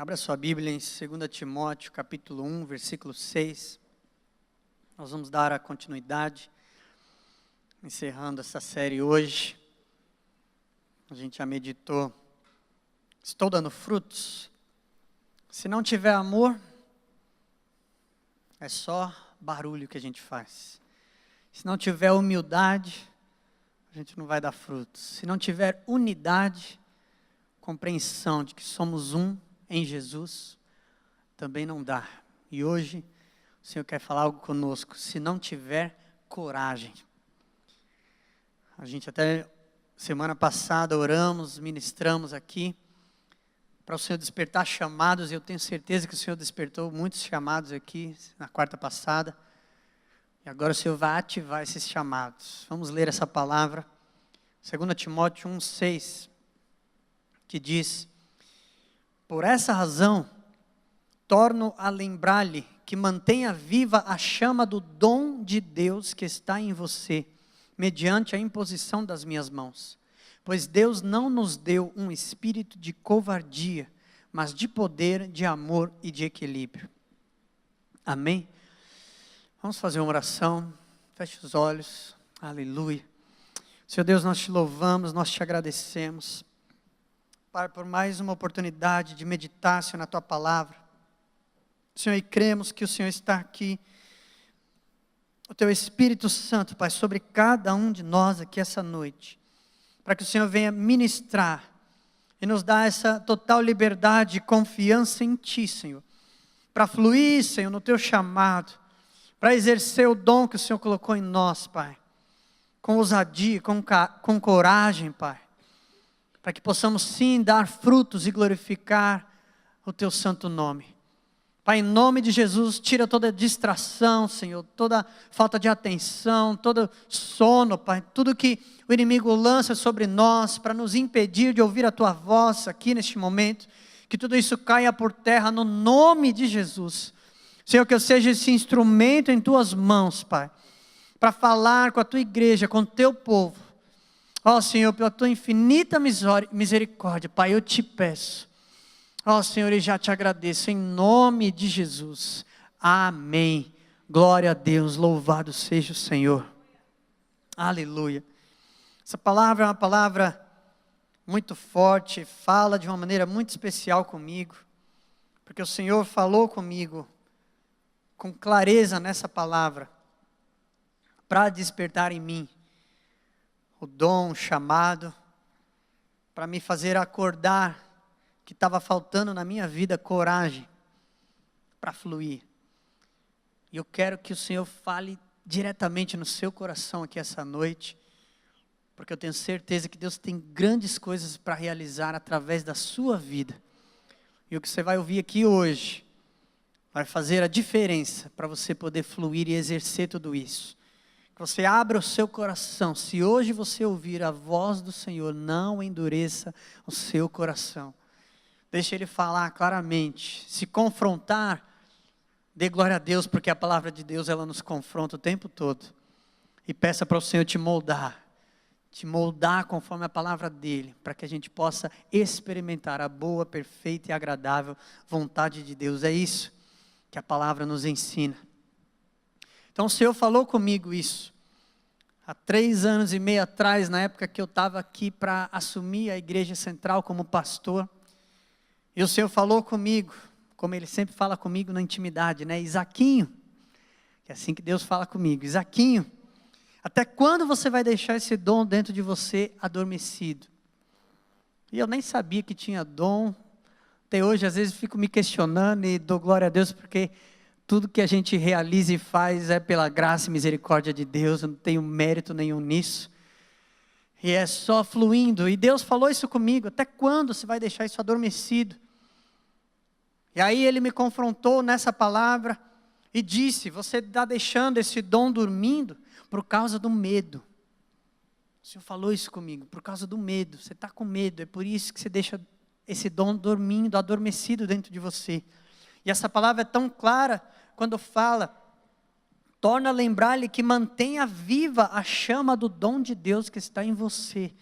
Abra sua Bíblia em 2 Timóteo, capítulo 1, versículo 6. Nós vamos dar a continuidade, encerrando essa série hoje. A gente já meditou. Estou dando frutos? Se não tiver amor, é só barulho que a gente faz. Se não tiver humildade, a gente não vai dar frutos. Se não tiver unidade, compreensão de que somos um em Jesus, também não dá. E hoje, o Senhor quer falar algo conosco. Se não tiver coragem. A gente até semana passada oramos, ministramos aqui, para o Senhor despertar chamados. Eu tenho certeza que o Senhor despertou muitos chamados aqui, na quarta passada. E agora o Senhor vai ativar esses chamados. Vamos ler essa palavra. 2 Timóteo 1,6, que diz: por essa razão, torno a lembrar-lhe que mantenha viva a chama do dom de Deus que está em você, mediante a imposição das minhas mãos. Pois Deus não nos deu um espírito de covardia, mas de poder, de amor e de equilíbrio. Amém? Vamos fazer uma oração. Feche os olhos. Aleluia. Senhor Deus, nós te louvamos, nós te agradecemos, Pai, por mais uma oportunidade de meditar, Senhor, na Tua Palavra. Senhor, e cremos que o Senhor está aqui, o Teu Espírito Santo, Pai, sobre cada um de nós aqui essa noite, para que o Senhor venha ministrar e nos dar essa total liberdade e confiança em Ti, Senhor, para fluir, Senhor, no Teu chamado, para exercer o dom que o Senhor colocou em nós, Pai, com ousadia, com coragem, Pai, para que possamos sim dar frutos e glorificar o Teu santo nome. Pai, em nome de Jesus, tira toda distração, Senhor, toda falta de atenção, todo sono, Pai, tudo que o inimigo lança sobre nós para nos impedir de ouvir a Tua voz aqui neste momento, que tudo isso caia por terra no nome de Jesus. Senhor, que eu seja esse instrumento em Tuas mãos, Pai, para falar com a Tua igreja, com o Teu povo. Ó Senhor, pela Tua infinita misericórdia, Pai, eu te peço. Ó Senhor, e já te agradeço, em nome de Jesus. Amém. Glória a Deus, louvado seja o Senhor. Aleluia. Essa palavra é uma palavra muito forte, fala de uma maneira muito especial comigo, porque o Senhor falou comigo com clareza nessa palavra, para despertar em mim o dom, o chamado, para me fazer acordar que estava faltando na minha vida coragem para fluir. E eu quero que o Senhor fale diretamente no seu coração aqui essa noite, porque eu tenho certeza que Deus tem grandes coisas para realizar através da sua vida. E o que você vai ouvir aqui hoje vai fazer a diferença para você poder fluir e exercer tudo isso. Você abra o seu coração. Se hoje você ouvir a voz do Senhor, não endureça o seu coração. Deixe Ele falar claramente. Se confrontar, dê glória a Deus, porque a palavra de Deus, ela nos confronta o tempo todo. E peça para o Senhor te moldar conforme a palavra dEle, para que a gente possa experimentar a boa, perfeita e agradável vontade de Deus. É isso que a palavra nos ensina. Então o Senhor falou comigo isso, há 3 anos e meio atrás, na época que eu estava aqui para assumir a igreja central como pastor. E o Senhor falou comigo, como Ele sempre fala comigo na intimidade, né? Isaquinho, que é assim que Deus fala comigo. Isaquinho, até quando você vai deixar esse dom dentro de você adormecido? E eu nem sabia que tinha dom. Até hoje, às vezes, fico me questionando e dou glória a Deus, porque tudo que a gente realiza e faz é pela graça e misericórdia de Deus, eu não tenho mérito nenhum nisso. E é só fluindo. E Deus falou isso comigo, até quando você vai deixar isso adormecido? E aí Ele me confrontou nessa palavra e disse: você está deixando esse dom dormindo por causa do medo. O Senhor falou isso comigo, por causa do medo. Você está com medo, é por isso que você deixa esse dom dormindo, adormecido dentro de você. E essa palavra é tão clara quando fala: torna a lembrar-lhe que mantenha viva a chama do dom de Deus que está em você.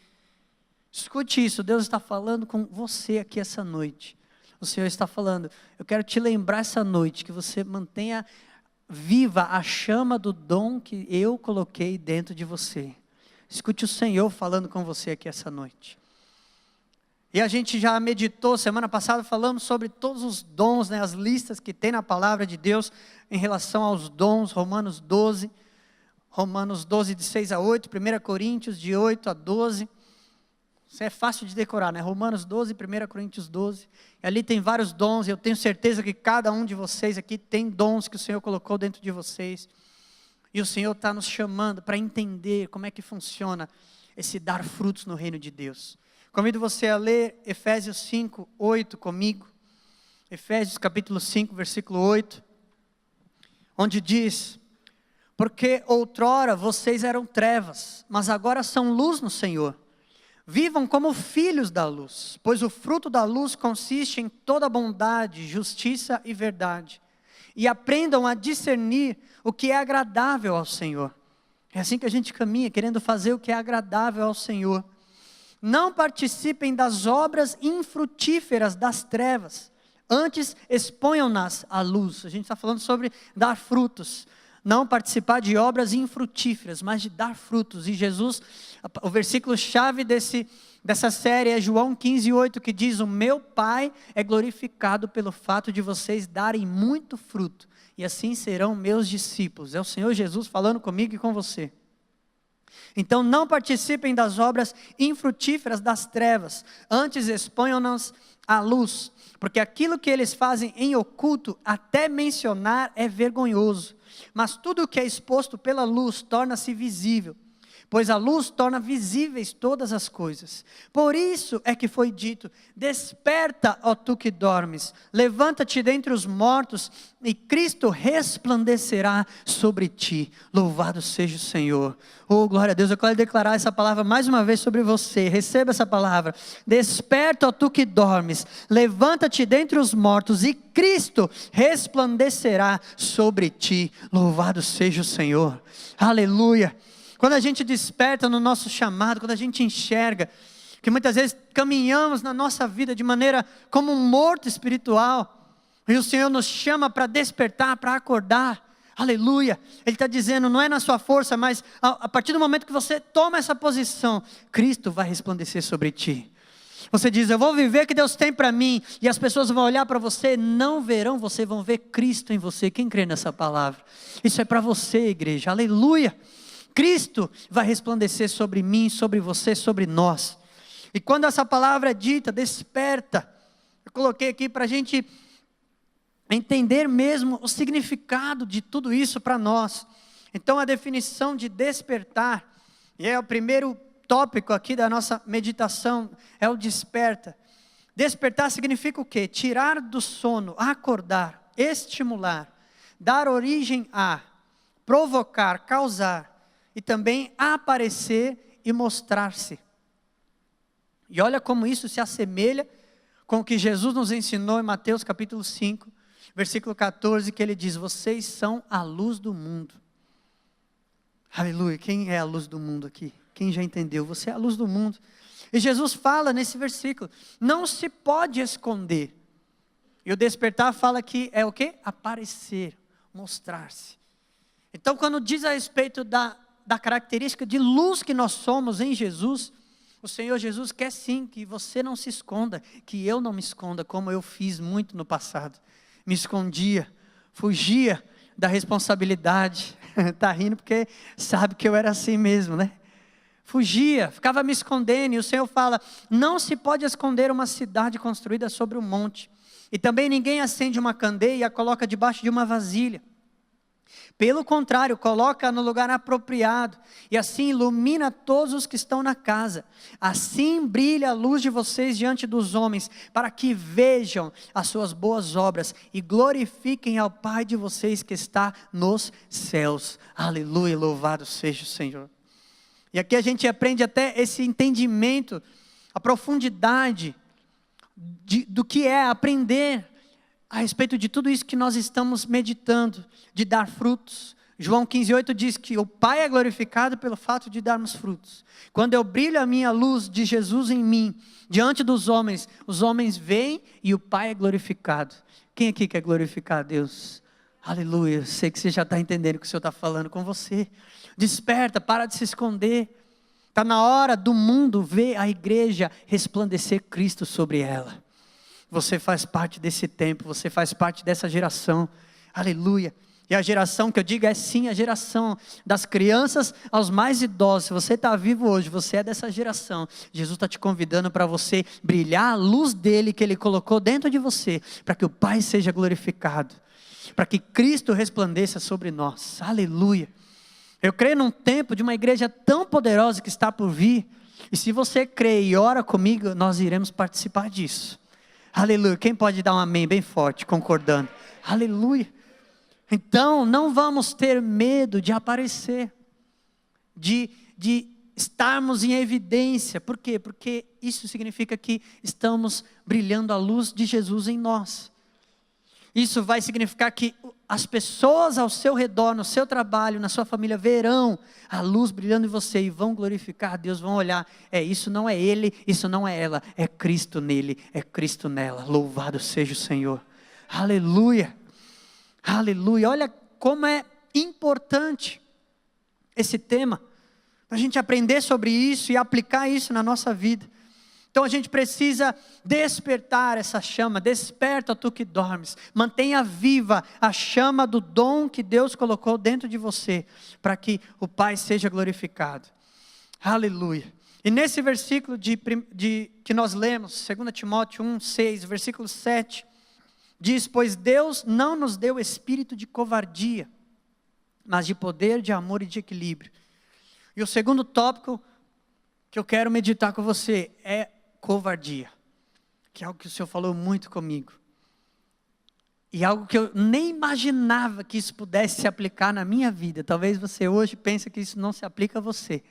Escute isso, Deus está falando com você aqui essa noite. o Senhor está falando, eu quero te lembrar essa noite, que você mantenha viva a chama do dom que eu coloquei dentro de você. Escute o Senhor falando com você aqui essa noite. E a gente já meditou, semana passada falamos sobre todos os dons, as listas que tem na palavra de Deus em relação aos dons, Romanos 12, de 6 a 8, 1 Coríntios de 8 a 12, isso é fácil de decorar, Romanos 12, 1 Coríntios 12, e ali tem vários dons, e eu tenho certeza que cada um de vocês aqui tem dons que o Senhor colocou dentro de vocês, e o Senhor está nos chamando para entender como é que funciona esse dar frutos no reino de Deus. Convido você a ler Efésios 5, 8 comigo, Efésios capítulo 5, versículo 8, onde diz: porque outrora vocês eram trevas, mas agora são luz no Senhor. Vivam como filhos da luz, pois o fruto da luz consiste em toda bondade, justiça e verdade. E aprendam a discernir o que é agradável ao Senhor. É assim que a gente caminha, querendo fazer o que é agradável ao Senhor. Não participem das obras infrutíferas das trevas, antes exponham-nas à luz. A gente está falando sobre dar frutos. Não participar de obras infrutíferas, mas de dar frutos. E Jesus, o versículo-chave dessa série é João 15, 8, que diz: o meu Pai é glorificado pelo fato de vocês darem muito fruto, e assim serão meus discípulos. É o Senhor Jesus falando comigo e com você. Então não participem das obras infrutíferas das trevas, antes exponham-nas à luz, porque aquilo que eles fazem em oculto, até mencionar é vergonhoso. Mas tudo o que é exposto pela luz torna-se visível, pois a luz torna visíveis todas as coisas. Por isso é que foi dito: desperta, ó tu que dormes, levanta-te dentre os mortos, e Cristo resplandecerá sobre ti. Louvado seja o Senhor. Oh, glória a Deus. Eu quero declarar essa palavra mais uma vez sobre você. Receba essa palavra. Desperta, ó tu que dormes, levanta-te dentre os mortos, e Cristo resplandecerá sobre ti. Louvado seja o Senhor. Aleluia. Quando a gente desperta no nosso chamado, quando a gente enxerga que muitas vezes caminhamos na nossa vida de maneira como um morto espiritual, e o Senhor nos chama para despertar, para acordar, aleluia. Ele está dizendo, não é na sua força, mas a partir do momento que você toma essa posição, Cristo vai resplandecer sobre ti. Você diz: eu vou viver o que Deus tem para mim, e as pessoas vão olhar para você, não verão você, vão ver Cristo em você. Quem crê nessa palavra? Isso é para você, igreja, aleluia. Cristo vai resplandecer sobre mim, sobre você, sobre nós. E quando essa palavra é dita, desperta, eu coloquei aqui para a gente entender mesmo o significado de tudo isso para nós. Então a definição de despertar, e é o primeiro tópico aqui da nossa meditação, é o desperta. Despertar significa o quê? Tirar do sono, acordar, estimular, dar origem a, provocar, causar, e também aparecer e mostrar-se. E olha como isso se assemelha com o que Jesus nos ensinou em Mateus capítulo 5, versículo 14, que ele diz: vocês são a luz do mundo. Aleluia. Quem é a luz do mundo aqui? Quem já entendeu? Você é a luz do mundo. E Jesus fala nesse versículo: não se pode esconder. E o despertar fala que é o quê? Aparecer, mostrar-se. Então quando diz a respeito da característica de luz que nós somos em Jesus, o Senhor Jesus quer sim que você não se esconda, que eu não me esconda, como eu fiz muito no passado. Me escondia, fugia da responsabilidade. Está rindo porque sabe que eu era assim mesmo, né? Fugia, ficava me escondendo, e o Senhor fala: não se pode esconder uma cidade construída sobre um monte, e também ninguém acende uma candeia e a coloca debaixo de uma vasilha. Pelo contrário, coloca no lugar apropriado, e assim ilumina todos os que estão na casa. Assim brilha a luz de vocês diante dos homens, para que vejam as suas boas obras e glorifiquem ao Pai de vocês que está nos céus. Aleluia, louvado seja o Senhor. E aqui a gente aprende até esse entendimento, a profundidade do que é aprender a respeito de tudo isso que nós estamos meditando, de dar frutos, João 15,8 diz que o Pai é glorificado pelo fato de darmos frutos. Quando eu brilho a minha luz de Jesus em mim, diante dos homens, os homens veem e o Pai é glorificado. Quem aqui quer glorificar a Deus? Aleluia, sei que você já está entendendo o que o Senhor está falando com você. Desperta, para de se esconder. Está na hora do mundo ver a igreja resplandecer Cristo sobre ela. Você faz parte desse tempo, você faz parte dessa geração. Aleluia. E a geração que eu digo é sim, a geração das crianças aos mais idosos. Se você está vivo hoje, você é dessa geração. Jesus está te convidando para você brilhar a luz dele que ele colocou dentro de você, para que o Pai seja glorificado, para que Cristo resplandeça sobre nós. Aleluia. Eu creio num tempo de uma igreja tão poderosa que está por vir. E se você crê e ora comigo, nós iremos participar disso. Aleluia. Quem pode dar um amém bem forte, concordando? Aleluia. Então, não vamos ter medo de aparecer, de estarmos em evidência. Por quê? Porque isso significa que estamos brilhando a luz de Jesus em nós. Isso vai significar que as pessoas ao seu redor, no seu trabalho, na sua família, verão a luz brilhando em você e vão glorificar a Deus, vão olhar, isso não é ele, isso não é ela, é Cristo nele, é Cristo nela. Louvado seja o Senhor. Aleluia. Aleluia, olha como é importante esse tema, para a gente aprender sobre isso e aplicar isso na nossa vida. Então a gente precisa despertar essa chama, desperta tu que dormes, mantenha viva a chama do dom que Deus colocou dentro de você, para que o Pai seja glorificado. Aleluia. E nesse versículo que nós lemos, 2 Timóteo 1,6, versículo 7, diz: pois Deus não nos deu espírito de covardia, mas de poder, de amor e de equilíbrio. E o segundo tópico que eu quero meditar com você é covardia, que é algo que o Senhor falou muito comigo. E algo que eu nem imaginava que isso pudesse se aplicar na minha vida. Talvez você hoje pense que isso não se aplica a você.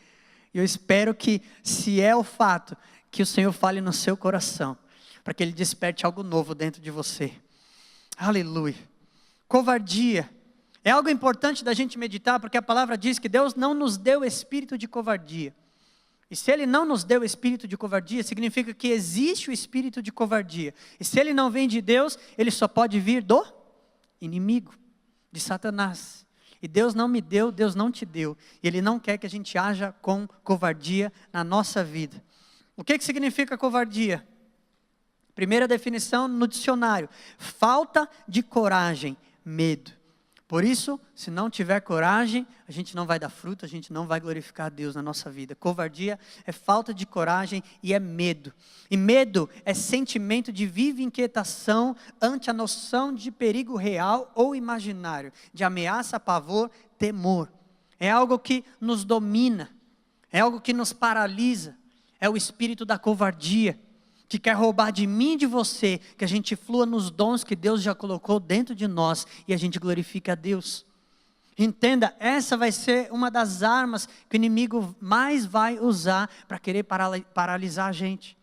E eu espero que, se é o fato, que o Senhor fale no seu coração, para que Ele desperte algo novo dentro de você. Aleluia. Covardia é algo importante da gente meditar, porque a palavra diz que Deus não nos deu espírito de covardia. E se Ele não nos deu espírito de covardia, significa que existe o espírito de covardia. E se ele não vem de Deus, ele só pode vir do inimigo, de Satanás. E Deus não me deu, Deus não te deu. E Ele não quer que a gente haja com covardia na nossa vida. O que significa covardia? Primeira definição no dicionário: falta de coragem, medo. Por isso, se não tiver coragem, a gente não vai dar fruto, a gente não vai glorificar a Deus na nossa vida. Covardia é falta de coragem e é medo. E medo é sentimento de viva inquietação ante a noção de perigo real ou imaginário, de ameaça, pavor, temor. É algo que nos domina, é algo que nos paralisa, é o espírito da covardia, que quer roubar de mim e de você, que a gente flua nos dons que Deus já colocou dentro de nós e a gente glorifica a Deus. Entenda, essa vai ser uma das armas que o inimigo mais vai usar para querer paralisar a gente.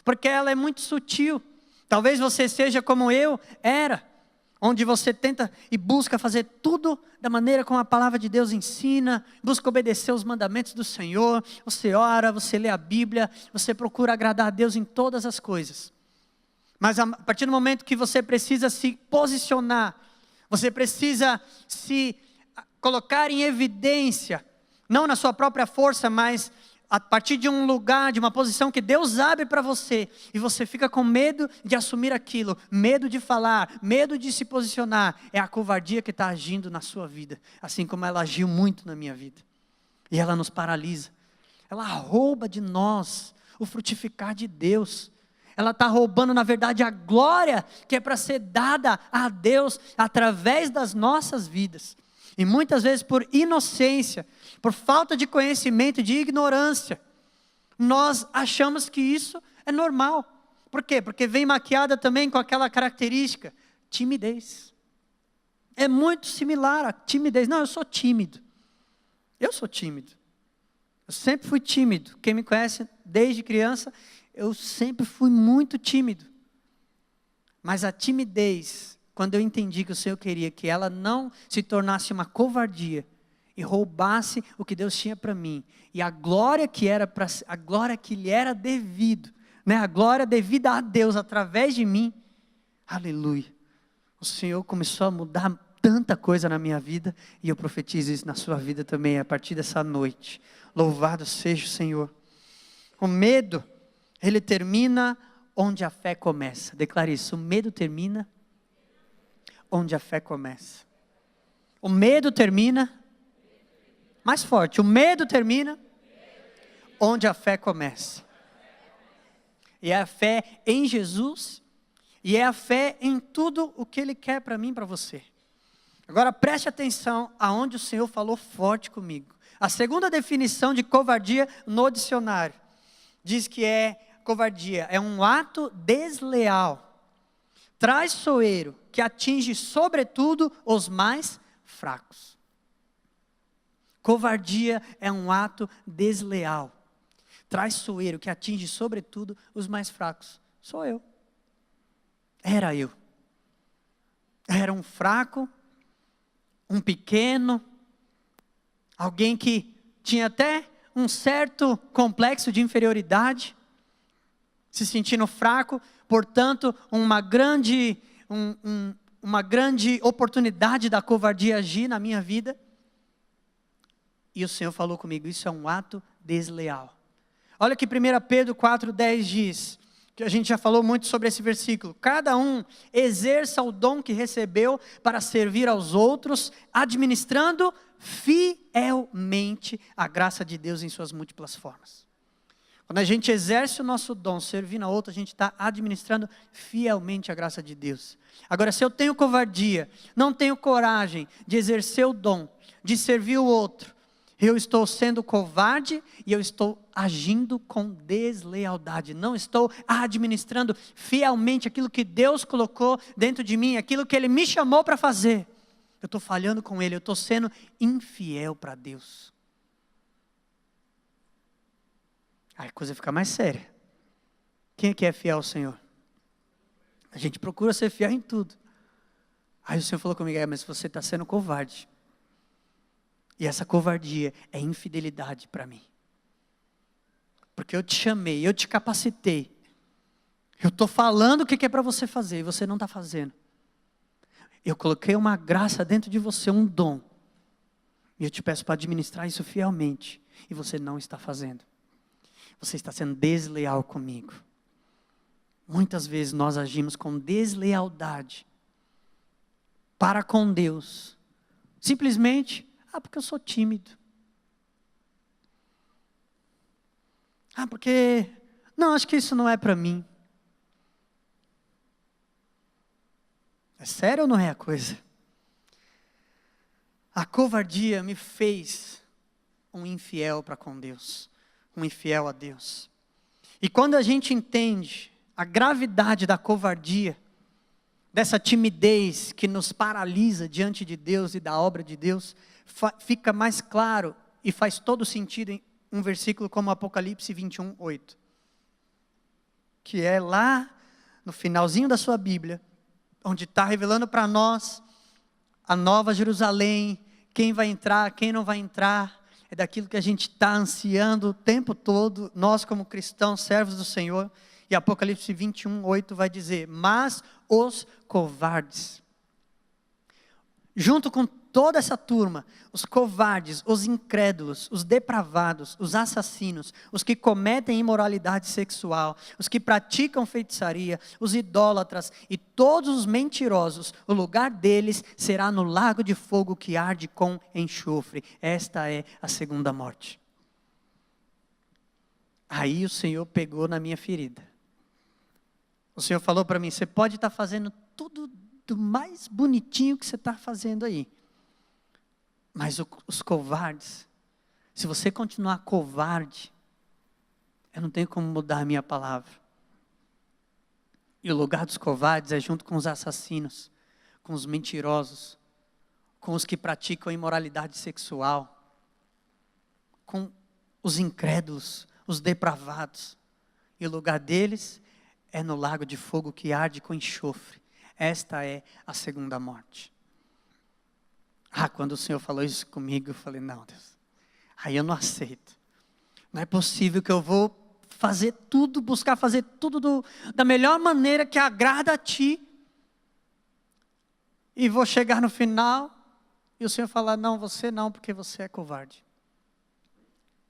Porque ela é muito sutil. Talvez você seja como eu era, onde você tenta e busca fazer tudo da maneira como a palavra de Deus ensina, busca obedecer os mandamentos do Senhor, você ora, você lê a Bíblia, você procura agradar a Deus em todas as coisas. Mas a partir do momento que você precisa se posicionar, você precisa se colocar em evidência, não na sua própria força, mas a partir de um lugar, de uma posição que Deus abre para você, e você fica com medo de assumir aquilo, medo de falar, medo de se posicionar, é a covardia que está agindo na sua vida, assim como ela agiu muito na minha vida, e ela nos paralisa, ela rouba de nós o frutificar de Deus, ela está roubando na verdade a glória que é para ser dada a Deus, através das nossas vidas, e muitas vezes por inocência, por falta de conhecimento, de ignorância, nós achamos que isso é normal. Por quê? Porque vem maquiada também com aquela característica, timidez. É muito similar a timidez. Não, eu sou tímido. Eu sou tímido. Eu sempre fui tímido. Quem me conhece desde criança, eu sempre fui muito tímido. Mas a timidez quando eu entendi que o Senhor queria que ela não se tornasse uma covardia e roubasse o que Deus tinha para mim, e a glória que lhe era devido, né? A glória devida a Deus através de mim, aleluia, o Senhor começou a mudar tanta coisa na minha vida, e eu profetizo isso na sua vida também, a partir dessa noite. Louvado seja o Senhor. O medo, ele termina onde a fé começa. Declare isso: o medo termina onde a fé começa. O medo termina, mais forte, o medo termina onde a fé começa. E é a fé em Jesus, e é a fé em tudo o que Ele quer para mim e para você. Agora preste atenção aonde o Senhor falou forte comigo. A segunda definição de covardia no dicionário diz que covardia é um ato desleal, traiçoeiro, que atinge sobretudo os mais fracos. Covardia é um ato desleal, traiçoeiro, que atinge sobretudo os mais fracos. Sou eu. Era eu. Era um fraco, um pequeno, alguém que tinha até um certo complexo de inferioridade, se sentindo fraco, portanto, uma grande oportunidade da covardia agir na minha vida. E o Senhor falou comigo: isso é um ato desleal. Olha que 1 Pedro 4,10 diz, que a gente já falou muito sobre esse versículo: cada um exerça o dom que recebeu para servir aos outros, administrando fielmente a graça de Deus em suas múltiplas formas. Quando a gente exerce o nosso dom servindo a outro, a gente está administrando fielmente a graça de Deus. Agora, se eu tenho covardia, não tenho coragem de exercer o dom, de servir o outro, eu estou sendo covarde e eu estou agindo com deslealdade. Não estou administrando fielmente aquilo que Deus colocou dentro de mim, aquilo que Ele me chamou para fazer. Eu estou falhando com Ele, eu estou sendo infiel para Deus. Aí a coisa fica mais séria. Quem é que é fiel ao Senhor? A gente procura ser fiel em tudo. Aí o Senhor falou comigo: mas você está sendo covarde. E essa covardia é infidelidade para mim. Porque eu te chamei, eu te capacitei. Eu estou falando o que é para você fazer e você não está fazendo. Eu coloquei uma graça dentro de você, um dom. E eu te peço para administrar isso fielmente. E você não está fazendo. Você está sendo desleal comigo. Muitas vezes nós agimos com deslealdade para com Deus. Simplesmente, porque eu sou tímido. Porque, não, acho que isso não é para mim. É sério ou não é a coisa? A covardia me fez um infiel para com Deus, um infiel a Deus. E quando a gente entende a gravidade da covardia, dessa timidez que nos paralisa diante de Deus e da obra de Deus, fica mais claro e faz todo sentido em um versículo como Apocalipse 21:8, que é lá no finalzinho da sua Bíblia, onde está revelando para nós a nova Jerusalém, quem vai entrar, quem não vai entrar. É daquilo que a gente está ansiando o tempo todo, nós como cristãos, servos do Senhor. E Apocalipse 21:8 vai dizer: mas os covardes, junto com toda essa turma, os covardes, os incrédulos, os depravados, os assassinos, os que cometem imoralidade sexual, os que praticam feitiçaria, os idólatras e todos os mentirosos, o lugar deles será no lago de fogo que arde com enxofre. Esta é a segunda morte. Aí o Senhor pegou na minha ferida. O Senhor falou para mim: você pode estar fazendo tudo do mais bonitinho que você está fazendo aí. Mas os covardes, se você continuar covarde, eu não tenho como mudar a minha palavra. E o lugar dos covardes é junto com os assassinos, com os mentirosos, com os que praticam imoralidade sexual, com os incrédulos, os depravados. E o lugar deles é no lago de fogo que arde com enxofre. Esta é a segunda morte. Quando o Senhor falou isso comigo, eu falei, não, Deus, aí eu não aceito. Não é possível que eu vou fazer tudo, buscar fazer tudo da melhor maneira que agrada a Ti. E vou chegar no final e o Senhor falar, não, você não, porque você é covarde.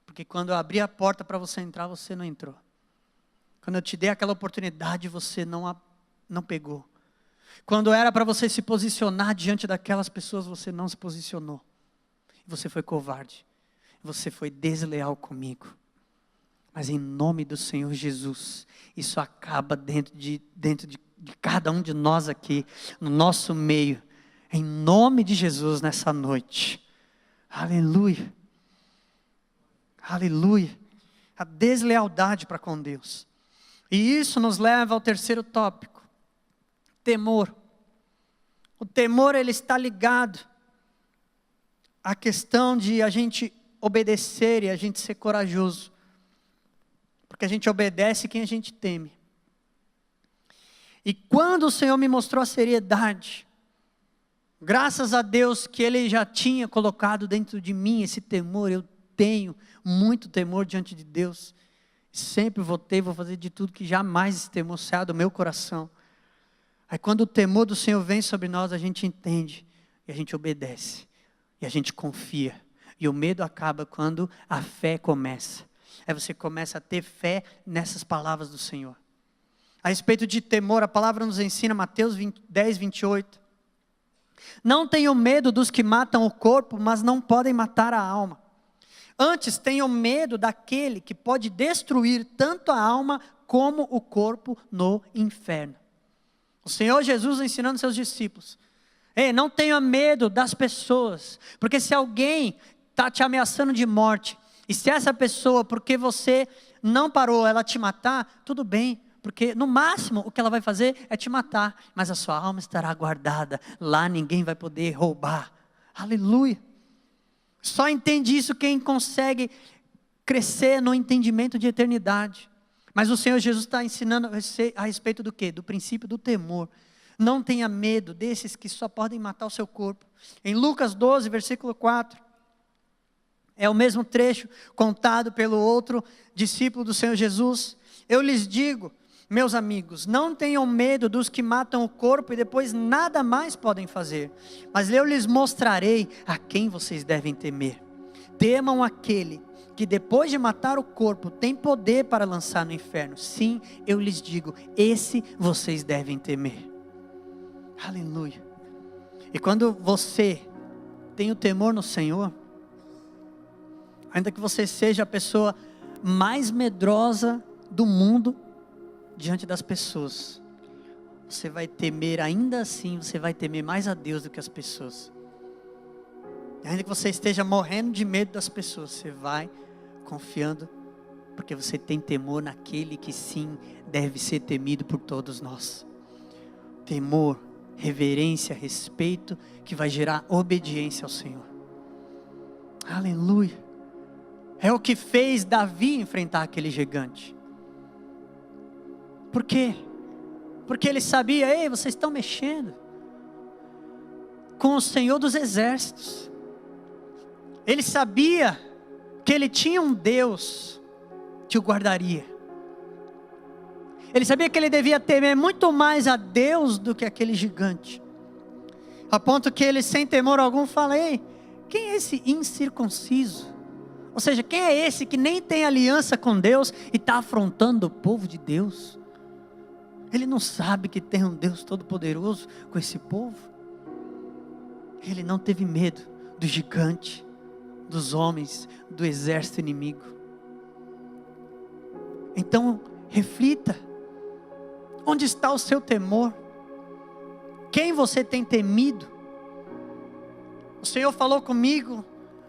Porque quando eu abri a porta para você entrar, você não entrou. Quando eu te dei aquela oportunidade, você não pegou. Quando era para você se posicionar diante daquelas pessoas, você não se posicionou. Você foi covarde. Você foi desleal comigo. Mas em nome do Senhor Jesus, isso acaba dentro de cada um de nós aqui, no nosso meio. Em nome de Jesus nessa noite. Aleluia. Aleluia. A deslealdade para com Deus. E isso nos leva ao terceiro tópico. Temor. O temor, ele está ligado à questão de a gente obedecer e a gente ser corajoso. Porque a gente obedece quem a gente teme. E quando o Senhor me mostrou a seriedade, graças a Deus que Ele já tinha colocado dentro de mim esse temor, eu tenho muito temor diante de Deus. Sempre vou fazer de tudo que jamais esse temor saia do meu coração. Aí quando o temor do Senhor vem sobre nós, a gente entende, e a gente obedece, e a gente confia. E o medo acaba quando a fé começa. Aí você começa a ter fé nessas palavras do Senhor. A respeito de temor, a palavra nos ensina, Mateus 10, 28. Não tenham medo dos que matam o corpo, mas não podem matar a alma. Antes tenham medo daquele que pode destruir tanto a alma como o corpo no inferno. O Senhor Jesus ensinando seus discípulos. Não tenha medo das pessoas, porque se alguém está te ameaçando de morte, e se essa pessoa, porque você não parou, ela te matar, tudo bem, porque no máximo o que ela vai fazer é te matar, mas a sua alma estará guardada, lá ninguém vai poder roubar. Aleluia. Só entende isso quem consegue crescer no entendimento de eternidade. Mas o Senhor Jesus está ensinando a respeito do quê? Do princípio do temor. Não tenha medo desses que só podem matar o seu corpo. Em Lucas 12, versículo 4. É o mesmo trecho contado pelo outro discípulo do Senhor Jesus. Eu lhes digo, meus amigos, não tenham medo dos que matam o corpo e depois nada mais podem fazer. Mas eu lhes mostrarei a quem vocês devem temer. Temam aquele que depois de matar o corpo tem poder para lançar no inferno. Sim, eu lhes digo, esse vocês devem temer. Aleluia. E quando você tem o temor no Senhor, ainda que você seja a pessoa mais medrosa do mundo diante das pessoas, você vai temer, ainda assim, você vai temer mais a Deus do que as pessoas. E ainda que você esteja morrendo de medo das pessoas, você vai confiando, porque você tem temor naquele que sim, deve ser temido por todos nós. Temor, reverência, respeito, que vai gerar obediência ao Senhor. Aleluia. É o que fez Davi enfrentar aquele gigante. Por quê? Porque ele sabia, vocês estão mexendo com o Senhor dos exércitos. Ele sabia que ele tinha um Deus que o guardaria. Ele sabia que ele devia temer muito mais a Deus do que aquele gigante. A ponto que ele, sem temor algum, fala, quem é esse incircunciso? Ou seja, quem é esse que nem tem aliança com Deus e está afrontando o povo de Deus? Ele não sabe que tem um Deus todo-poderoso com esse povo? Ele não teve medo do gigante, dos homens, do exército inimigo. Então, reflita. Onde está o seu temor? Quem você tem temido? O Senhor falou comigo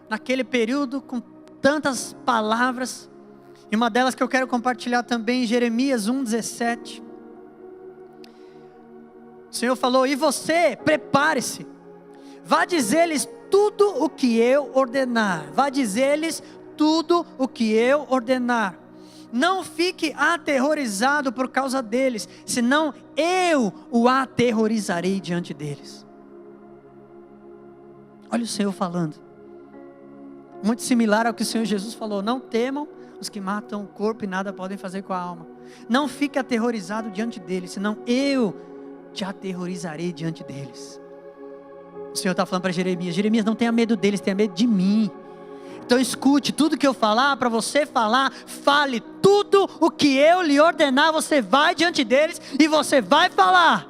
naquele período com tantas palavras, e uma delas que eu quero compartilhar também em Jeremias 1,17. O Senhor falou, e você, prepare-se, vá dizer-lhes tudo o que eu ordenar, vá dizer-lhes tudo o que eu ordenar, Não fique aterrorizado por causa deles, senão eu o aterrorizarei diante deles. Olha o Senhor falando. Muito similar ao que o Senhor Jesus falou. Não temam os que matam o corpo e nada podem fazer com a alma. Não fique aterrorizado diante deles, senão eu te aterrorizarei diante deles. O Senhor está falando para Jeremias: Jeremias, não tenha medo deles, tenha medo de mim. Então escute, tudo que eu falar para você falar, fale tudo o que eu lhe ordenar, você vai diante deles e você vai falar.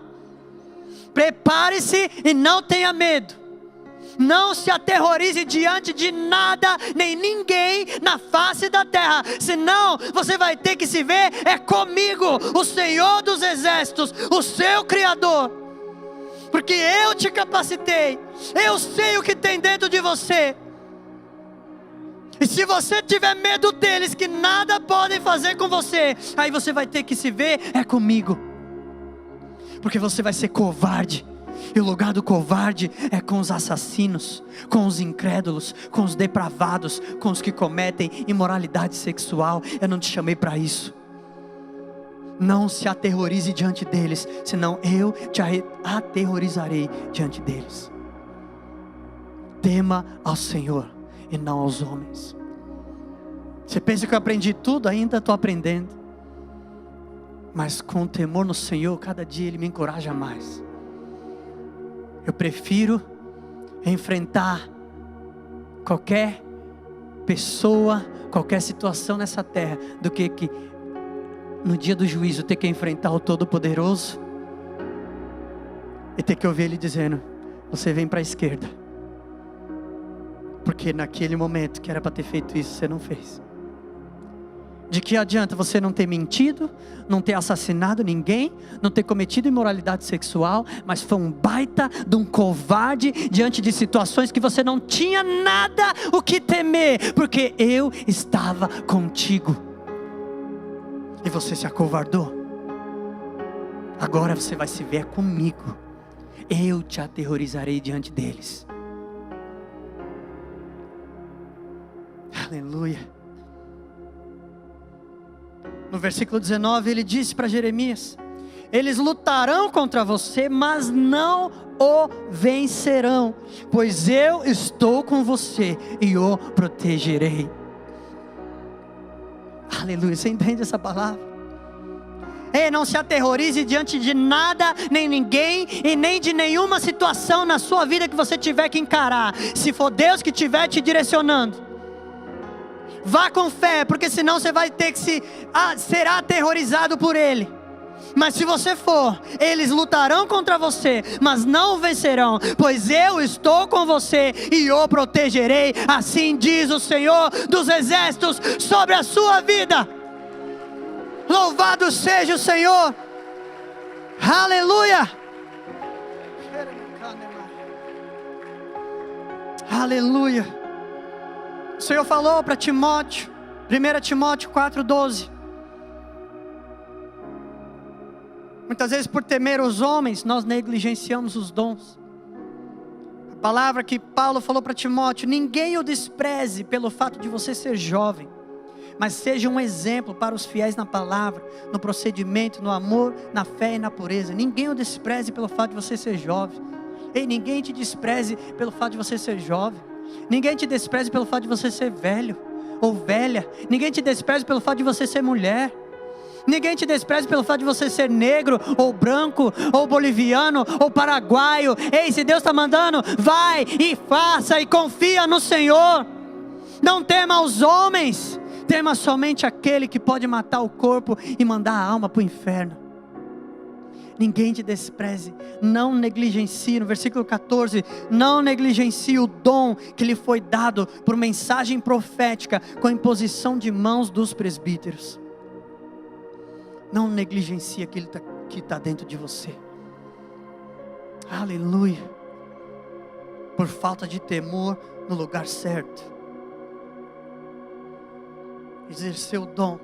Prepare-se e não tenha medo. Não se aterrorize diante de nada, nem ninguém na face da terra. Senão você vai ter que se ver é comigo, o Senhor dos exércitos, o seu Criador. Porque eu te capacitei, eu sei o que tem dentro de você. E se você tiver medo deles, que nada podem fazer com você, aí você vai ter que se ver é comigo. Porque você vai ser covarde. E o lugar do covarde é com os assassinos, com os incrédulos, com os depravados, com os que cometem imoralidade sexual. Eu não te chamei para isso. Não se aterrorize diante deles, senão eu te aterrorizarei diante deles. Tema ao Senhor e não aos homens. Você pensa que eu aprendi tudo? Ainda estou aprendendo. Mas com o temor no Senhor, cada dia Ele me encoraja mais. Eu prefiro enfrentar qualquer pessoa, qualquer situação nessa terra, do que no dia do juízo ter que enfrentar o Todo-Poderoso e ter que ouvir Ele dizendo: você vem para a esquerda. Porque naquele momento que era para ter feito isso, você não fez. De que adianta você não ter mentido, não ter assassinado ninguém, não ter cometido imoralidade sexual, mas foi um baita de um covarde diante de situações que você não tinha nada o que temer, porque eu estava contigo. E você se acovardou. Agora você vai se ver comigo. Eu te aterrorizarei diante deles. Aleluia. No versículo 19 ele disse para Jeremias: eles lutarão contra você, mas não o vencerão, pois eu estou com você e o protegerei. Aleluia, você entende essa palavra? Ei, não se aterrorize diante de nada, nem ninguém, e nem de nenhuma situação na sua vida que você tiver que encarar. Se for Deus que estiver te direcionando, vá com fé, porque senão você vai ter que ser aterrorizado por Ele. Mas se você for, eles lutarão contra você, mas não o vencerão, pois eu estou com você e o protegerei, assim diz o Senhor dos exércitos sobre a sua vida. Louvado seja o Senhor. Aleluia. Aleluia. O Senhor falou para Timóteo, 1 Timóteo 4,12. Muitas vezes por temer os homens, nós negligenciamos os dons. A palavra que Paulo falou para Timóteo: ninguém o despreze pelo fato de você ser jovem, mas seja um exemplo para os fiéis na palavra, no procedimento, no amor, na fé e na pureza. Ninguém o despreze pelo fato de você ser jovem. Ei, ninguém te despreze pelo fato de você ser jovem. Ninguém te despreze pelo fato de você ser velho ou velha. Ninguém te despreze pelo fato de você ser mulher. Ninguém te despreze pelo fato de você ser negro, ou branco, ou boliviano, ou paraguaio. Ei, se Deus está mandando, vai e faça e confia no Senhor. Não tema os homens, tema somente aquele que pode matar o corpo e mandar a alma para o inferno. Ninguém te despreze, não negligencie, no versículo 14, não negligencie o dom que lhe foi dado por mensagem profética, com a imposição de mãos dos presbíteros. Não negligencie aquilo que está dentro de você. Aleluia. Por falta de temor no lugar certo. Exercer o dom.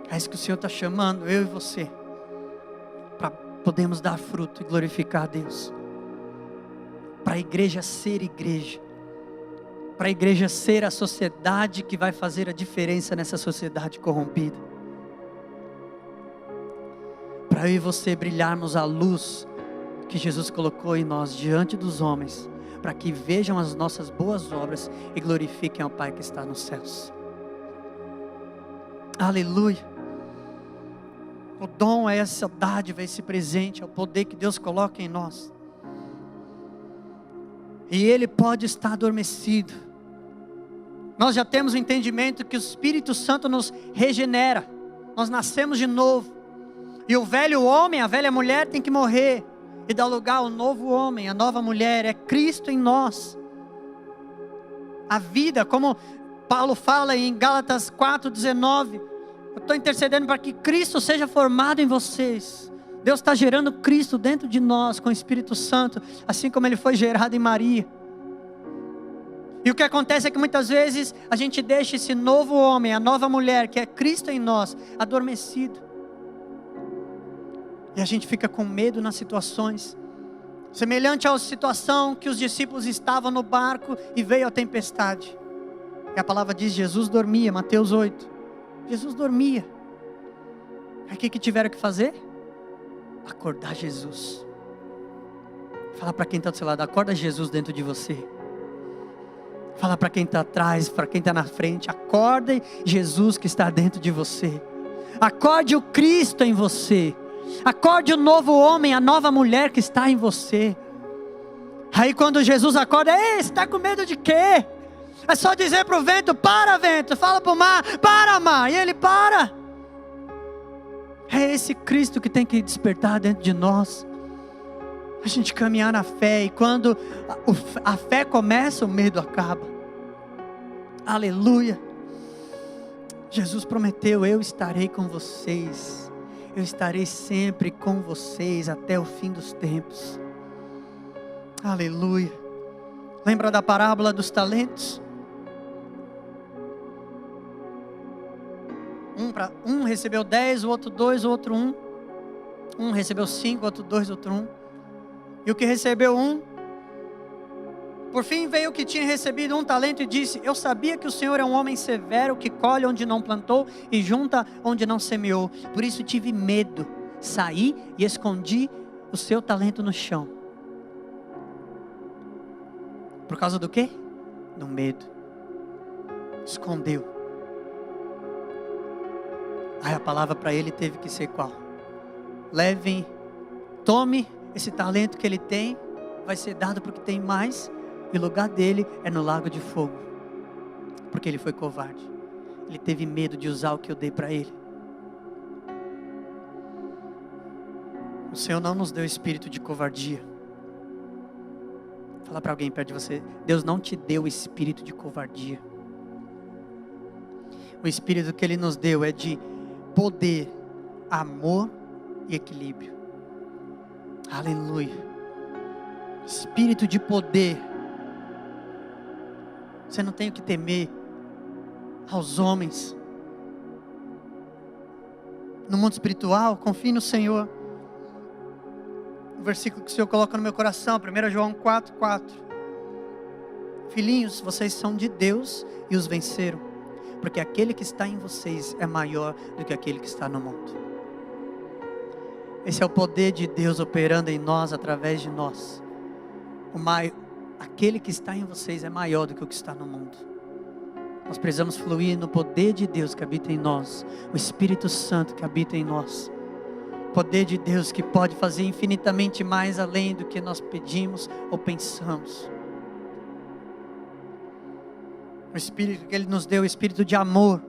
É isso que o Senhor está chamando, eu e você, para podermos dar fruto e glorificar a Deus. Para a igreja ser igreja. para a igreja ser a sociedade que vai fazer a diferença nessa sociedade corrompida. Para eu e você brilharmos a luz que Jesus colocou em nós diante dos homens, para que vejam as nossas boas obras e glorifiquem ao Pai que está nos céus. Aleluia. O dom é essa dádiva, esse presente, é o poder que Deus coloca em nós. E ele pode estar adormecido. Nós já temos o entendimento que o Espírito Santo nos regenera. Nós nascemos de novo. E o velho homem, a velha mulher tem que morrer. E dar lugar ao novo homem, a nova mulher, é Cristo em nós. A vida, como Paulo fala em Gálatas 4:19, eu estou intercedendo para que Cristo seja formado em vocês. Deus está gerando Cristo dentro de nós com o Espírito Santo, assim como ele foi gerado em Maria. E o que acontece é que muitas vezes a gente deixa esse novo homem, a nova mulher, que é Cristo em nós, adormecido. E a gente fica com medo nas situações. Semelhante à situação que os discípulos estavam no barco e veio a tempestade. E a palavra diz, Jesus dormia, Mateus 8. Jesus dormia. Aí o que tiveram que fazer? Acordar Jesus. Fala para quem está do seu lado, acorda Jesus dentro de você. Fala para quem está atrás, para quem está na frente, acorde Jesus que está dentro de você. Acorde o Cristo em você. Acorde o novo homem, a nova mulher que está em você. Aí quando Jesus acorda, ei, você está com medo de quê? É só dizer para o vento, para vento. Fala para o mar, para mar. E ele para. É esse Cristo que tem que despertar dentro de nós. A gente caminhar na fé. E quando a fé começa, o medo acaba. Aleluia. Jesus prometeu, eu estarei com vocês. Eu estarei sempre com vocês até o fim dos tempos. Aleluia. Lembra da parábola dos talentos? Um recebeu 10, o outro 2, o outro 1. Um recebeu 5, o outro 2, o outro 1. E o que recebeu 1, por fim veio o que tinha recebido 1 talento e disse, eu sabia que o Senhor é um homem severo, que colhe onde não plantou e junta onde não semeou. Por isso tive medo, saí e escondi o seu talento no chão. Por causa do quê? Do medo. Escondeu. Aí a palavra para ele teve que ser qual? Levem, tome esse talento que ele tem, vai ser dado para o que tem mais, e o lugar dele é no lago de fogo, porque ele foi covarde, ele teve medo de usar o que eu dei para ele. O Senhor não nos deu espírito de covardia. Fala para alguém perto de você, Deus não te deu espírito de covardia. O espírito que ele nos deu é de poder, amor e equilíbrio. Aleluia. Espírito de poder. Você não tem o que temer aos homens. No mundo espiritual, confie no Senhor. O versículo que o Senhor coloca no meu coração, 1 João 4:4. Filhinhos, vocês são de Deus e os venceram, porque aquele que está em vocês é maior do que aquele que está no mundo. Esse é o poder de Deus operando em nós, através de nós. Aquele que está em vocês é maior do que o que está no mundo. Nós precisamos fluir no poder de Deus que habita em nós, o Espírito Santo que habita em nós. O poder de Deus que pode fazer infinitamente mais além do que nós pedimos ou pensamos. O Espírito que Ele nos deu, o Espírito de amor.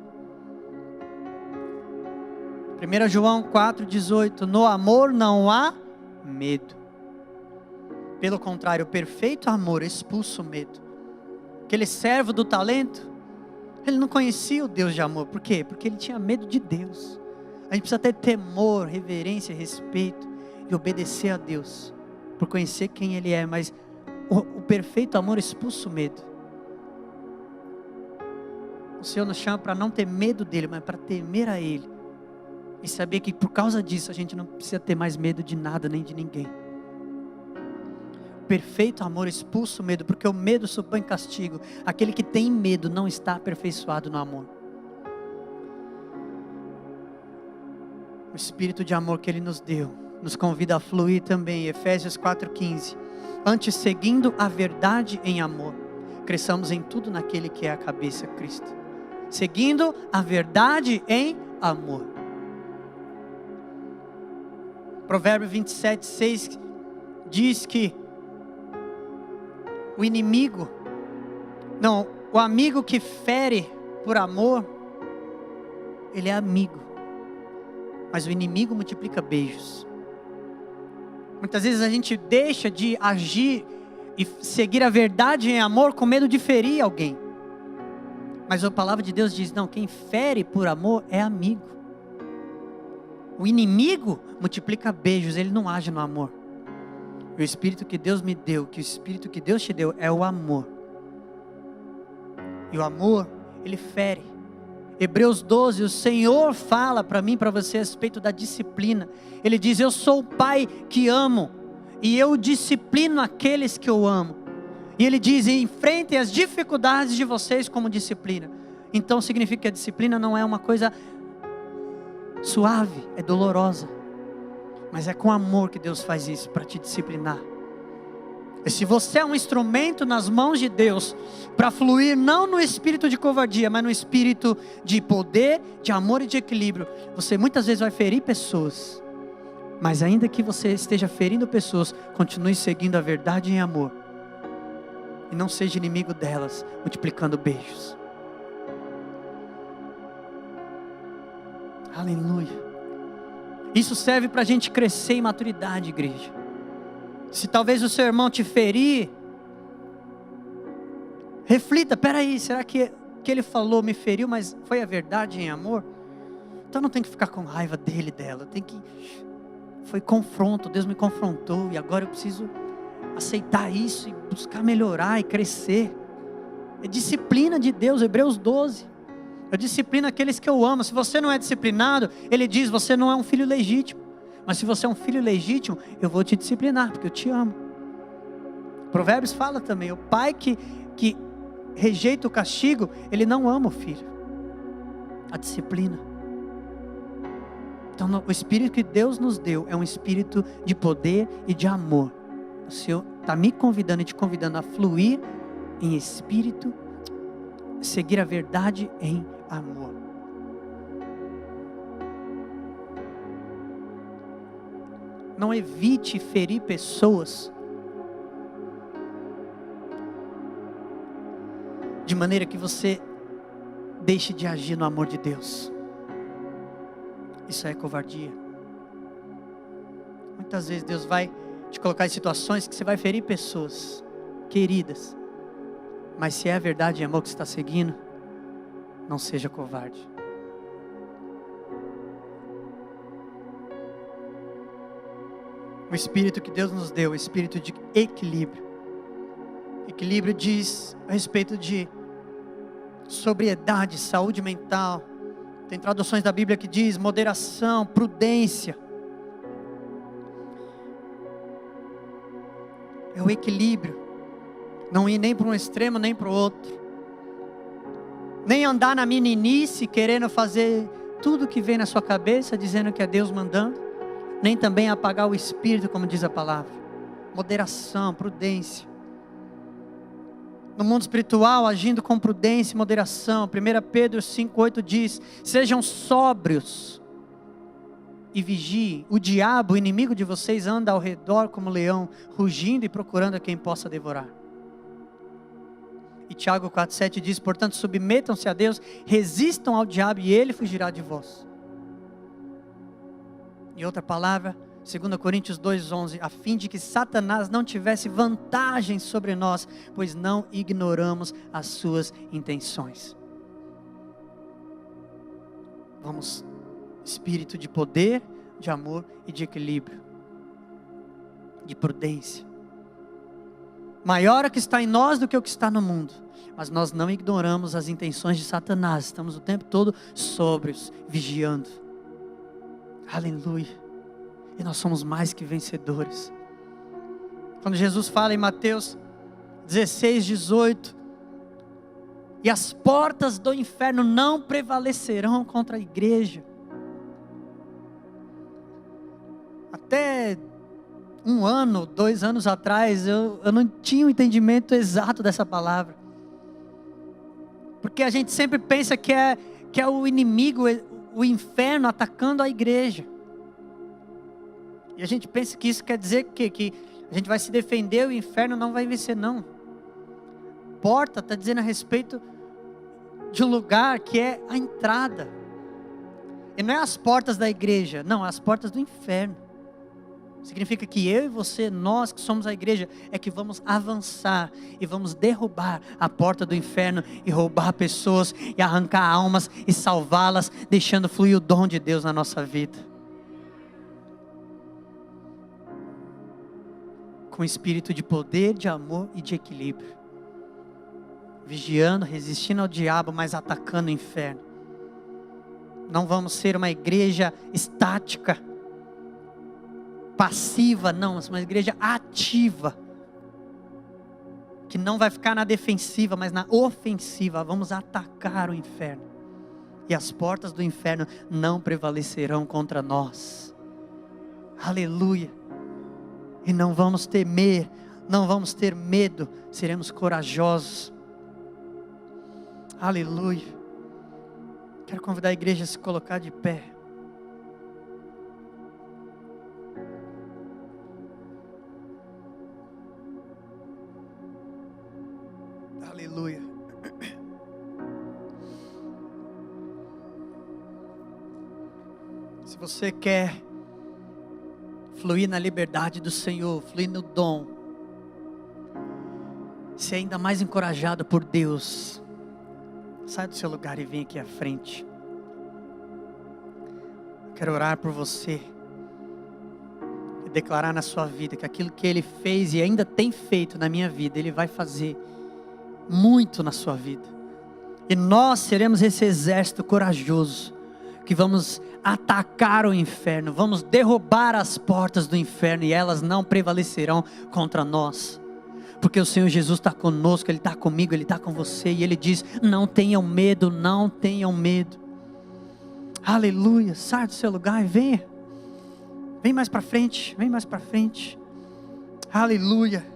1 João 4:18, no amor não há medo. Pelo contrário, o perfeito amor expulsa o medo. Aquele servo do talento, ele não conhecia o Deus de amor. Por quê? Porque ele tinha medo de Deus. A gente precisa ter temor, reverência, respeito e obedecer a Deus, por conhecer quem Ele é. Mas o perfeito amor expulsa o medo. O Senhor nos chama para não ter medo dEle, mas para temer a Ele. E saber que por causa disso a gente não precisa ter mais medo de nada nem de ninguém. perfeito amor expulsa o medo, porque o medo supõe castigo. Aquele que tem medo não está aperfeiçoado no amor. O espírito de amor que Ele nos deu, nos convida a fluir também. Efésios 4,15. Antes, seguindo a verdade em amor, cresçamos em tudo naquele que é a cabeça, Cristo. Seguindo a verdade em amor. Provérbio 27,6 diz que o amigo que fere por amor, ele é amigo. Mas o inimigo multiplica beijos. Muitas vezes a gente deixa de agir e seguir a verdade em amor com medo de ferir alguém. Mas a palavra de Deus diz, não, quem fere por amor é amigo. O inimigo multiplica beijos, ele não age no amor. O Espírito que Deus me deu, que o Espírito que Deus te deu é o amor. E o amor, ele fere. Hebreus 12, o Senhor fala para mim, para você a respeito da disciplina. Ele diz, eu sou o Pai que amo, e eu disciplino aqueles que eu amo. E Ele diz, enfrentem as dificuldades de vocês como disciplina. Então significa que a disciplina não é uma coisa suave, é dolorosa. Mas é com amor que Deus faz isso, para te disciplinar. E se você é um instrumento nas mãos de Deus, para fluir não no espírito de covardia, mas no espírito de poder, de amor e de equilíbrio, você muitas vezes vai ferir pessoas. Mas ainda que você esteja ferindo pessoas, continue seguindo a verdade em amor. E não seja inimigo delas, multiplicando beijos. Aleluia. Isso serve para a gente crescer em maturidade, igreja. Se talvez o seu irmão te ferir, reflita, peraí, será que ele falou me feriu, mas foi a verdade em amor? Então não tem que ficar com raiva dele, dela. Foi confronto, Deus me confrontou e agora eu preciso aceitar isso e buscar melhorar e crescer. É disciplina de Deus, Hebreus 12. Eu disciplino aqueles que eu amo. Se você não é disciplinado, Ele diz, você não é um filho legítimo. Mas se você é um filho legítimo, eu vou te disciplinar, porque eu te amo. Provérbios fala também, o pai que rejeita o castigo, ele não ama o filho. A disciplina. Então o espírito que Deus nos deu é um espírito de poder e de amor. O Senhor está me convidando e te convidando a fluir em espírito, seguir a verdade em amor. Não evite ferir pessoas de maneira que você deixe de agir no amor de Deus. Isso é covardia. Muitas vezes Deus vai te colocar em situações que você vai ferir pessoas queridas. Mas se é a verdade e amor que você está seguindo, não seja covarde. O espírito que Deus nos deu, o espírito de equilíbrio. Equilíbrio diz a respeito de sobriedade, saúde mental. Tem traduções da Bíblia que diz moderação, prudência. É o equilíbrio. Não ir nem para um extremo, nem para o outro. Nem andar na meninice, querendo fazer tudo que vem na sua cabeça, dizendo que é Deus mandando. Nem também apagar o espírito, como diz a palavra. Moderação, prudência. No mundo espiritual, agindo com prudência e moderação. 1 Pedro 5,8 diz, sejam sóbrios e vigiem. O diabo, o inimigo de vocês, anda ao redor como leão, rugindo e procurando a quem possa devorar. E Tiago 4,7 diz, portanto submetam-se a Deus, resistam ao diabo e ele fugirá de vós. Em outra palavra, 2 Coríntios 2,11, a fim de que Satanás não tivesse vantagem sobre nós, pois não ignoramos as suas intenções. Vamos, espírito de poder, de amor e de equilíbrio, de prudência. Maior é o que está em nós do que o que está no mundo, mas nós não ignoramos as intenções de Satanás, estamos o tempo todo sóbrios, vigiando. Aleluia. E nós somos mais que vencedores. Quando Jesus fala em Mateus 16, 18, e as portas do inferno não prevalecerão contra a igreja. Até 1 ano, 2 anos atrás, eu não tinha o entendimento exato dessa palavra. Porque a gente sempre pensa que é o inimigo, o inferno atacando a igreja. E a gente pensa que isso quer dizer que a gente vai se defender, o inferno não vai vencer, não. Porta está dizendo a respeito de um lugar que é a entrada. E não é as portas da igreja, não, é as portas do inferno. Significa que eu e você, nós que somos a igreja, é que vamos avançar e vamos derrubar a porta do inferno e roubar pessoas e arrancar almas e salvá-las, deixando fluir o dom de Deus na nossa vida. Com espírito de poder, de amor e de equilíbrio. Vigiando, resistindo ao diabo, mas atacando o inferno. Não vamos ser uma igreja estática, passiva, não, mas uma igreja ativa, que não vai ficar na defensiva, mas na ofensiva. Vamos atacar o inferno, e as portas do inferno não prevalecerão contra nós. Aleluia. E não vamos temer, não vamos ter medo, seremos corajosos. Aleluia. Quero convidar a igreja a se colocar de pé. Aleluia. Se você quer fluir na liberdade do Senhor, fluir no dom, ser ainda mais encorajado por Deus, sai do seu lugar e vem aqui à frente. Quero orar por você e declarar na sua vida que aquilo que Ele fez e ainda tem feito na minha vida, Ele vai fazer muito na sua vida. E nós seremos esse exército corajoso que vamos atacar o inferno, vamos derrubar as portas do inferno e elas não prevalecerão contra nós. Porque o Senhor Jesus está conosco, Ele está comigo, Ele está com você. E Ele diz, não tenham medo, não tenham medo. Aleluia, sai do seu lugar e venha. Vem mais para frente, vem mais para frente. Aleluia.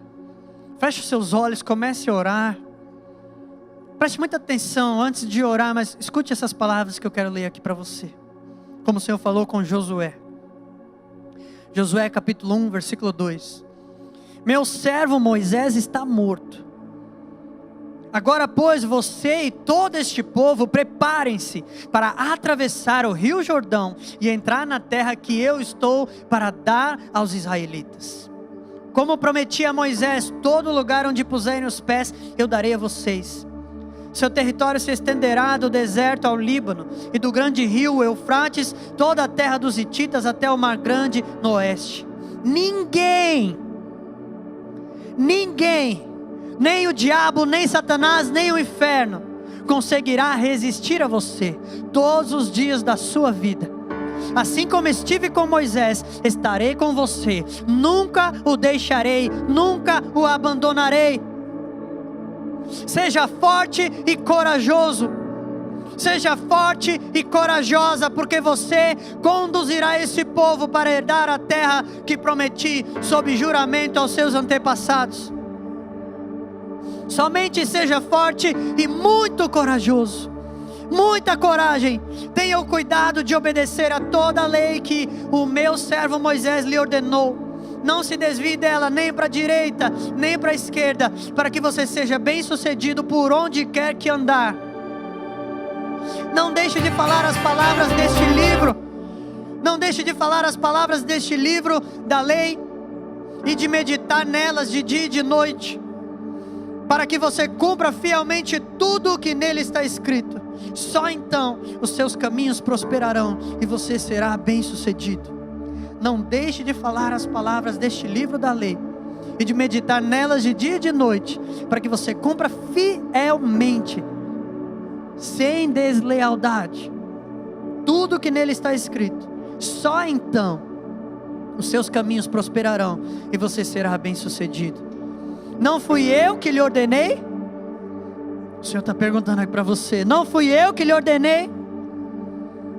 Feche os seus olhos, comece a orar. Preste muita atenção antes de orar, mas escute essas palavras que eu quero ler aqui para você. Como o Senhor falou com Josué. Josué capítulo 1, versículo 2. Meu servo Moisés está morto. Agora, pois, você e todo este povo, preparem-se para atravessar o rio Jordão e entrar na terra que eu estou para dar aos israelitas. Como prometi a Moisés, todo lugar onde puserem os pés, eu darei a vocês. Seu território se estenderá do deserto ao Líbano, e do grande rio Eufrates, toda a terra dos hititas até o mar grande no oeste. Ninguém, nem o diabo, nem Satanás, nem o inferno, conseguirá resistir a você, todos os dias da sua vida. Assim como estive com Moisés, estarei com você, nunca o deixarei, nunca o abandonarei. Seja forte e corajoso, seja forte e corajosa, porque você conduzirá esse povo para herdar a terra que prometi sob juramento aos seus antepassados. Somente seja forte e muito corajoso, muita coragem. Tenha o cuidado de obedecer a toda a lei que o meu servo Moisés lhe ordenou. Não se desvie dela nem para a direita, nem para a esquerda, para que você seja bem sucedido por onde quer que andar. Não deixe de falar as palavras deste livro. Não deixe de falar as palavras deste livro da lei e de meditar nelas de dia e de noite, para que você cumpra fielmente tudo o que nele está escrito. Só então os seus caminhos prosperarão e você será bem sucedido. Não deixe de falar as palavras deste livro da lei e de meditar nelas de dia e de noite, para que você cumpra fielmente, sem deslealdade, tudo que nele está escrito. Só então os seus caminhos prosperarão e você será bem-sucedido. Não fui eu que lhe ordenei? O Senhor está perguntando aqui para você. Não fui eu que lhe ordenei?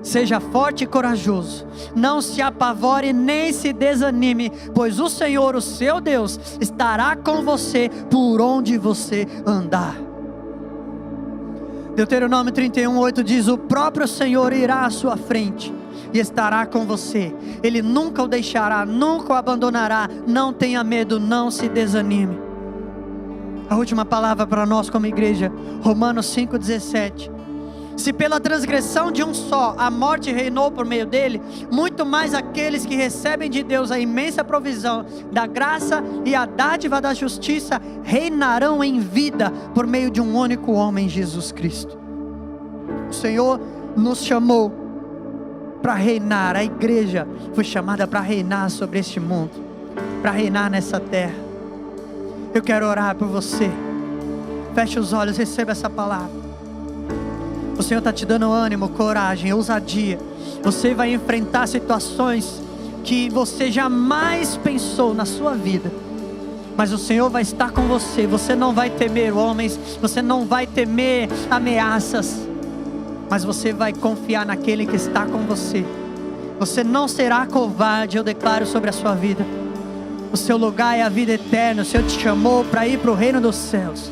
Seja forte e corajoso, não se apavore nem se desanime, pois o Senhor, o seu Deus, estará com você por onde você andar. Deuteronômio 31:8 diz: o próprio Senhor irá à sua frente e estará com você. Ele nunca o deixará, nunca o abandonará. Não tenha medo, não se desanime. A última palavra para nós como igreja, Romanos 5:17. Se pela transgressão de um só a morte reinou por meio dele, muito mais aqueles que recebem de Deus a imensa provisão da graça e a dádiva da justiça reinarão em vida por meio de um único homem, Jesus Cristo. O Senhor nos chamou para reinar. A igreja foi chamada para reinar sobre este mundo, para reinar nessa terra. Eu quero orar por você. Feche os olhos, receba essa palavra. O Senhor está te dando ânimo, coragem, ousadia. Você vai enfrentar situações que você jamais pensou na sua vida, mas o Senhor vai estar com você. Você não vai temer homens, você não vai temer ameaças, mas você vai confiar naquele que está com você. Você não será covarde, eu declaro sobre a sua vida. O seu lugar é a vida eterna. O Senhor te chamou para ir para o reino dos céus.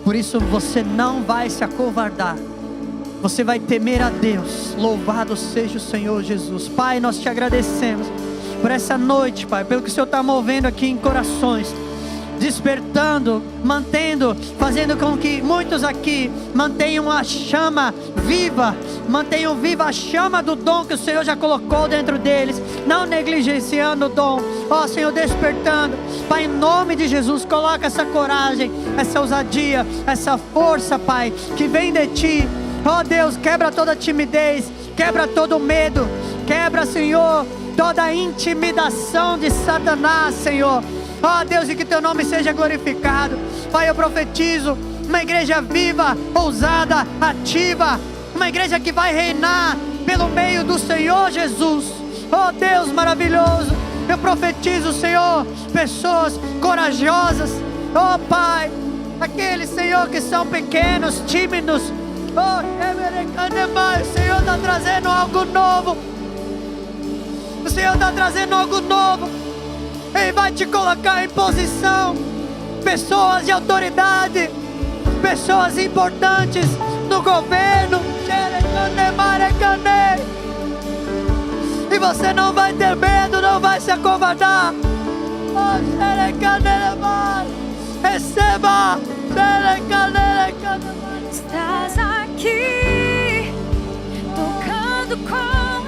Por isso você não vai se acovardar. Você vai temer a Deus. Louvado seja o Senhor Jesus. Pai, nós te agradecemos por essa noite, Pai, pelo que o Senhor está movendo aqui em corações, despertando, mantendo, fazendo com que muitos aqui mantenham a chama viva, mantenham viva a chama do dom que o Senhor já colocou dentro deles, não negligenciando o dom. Ó Senhor, despertando, Pai, em nome de Jesus, coloca essa coragem, essa ousadia, essa força, Pai, que vem de Ti. Ó Deus, quebra toda timidez, quebra todo medo, quebra, Senhor, toda a intimidação de Satanás, Senhor. Ó Deus, e que Teu nome seja glorificado. Pai, eu profetizo uma igreja viva, ousada, ativa, uma igreja que vai reinar pelo meio do Senhor Jesus. Ó Deus maravilhoso, eu profetizo, Senhor, pessoas corajosas. Ó Pai, aqueles, Senhor, que são pequenos, tímidos. Oh, o Senhor está trazendo algo novo. O Senhor está trazendo algo novo. Ele vai te colocar em posição. Pessoas de autoridade, pessoas importantes no governo. E você não vai ter medo, não vai se acovardar. Receba. Estás aqui, tocando corações.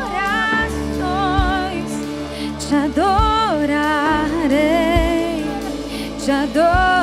Te adorarei, te adorarei.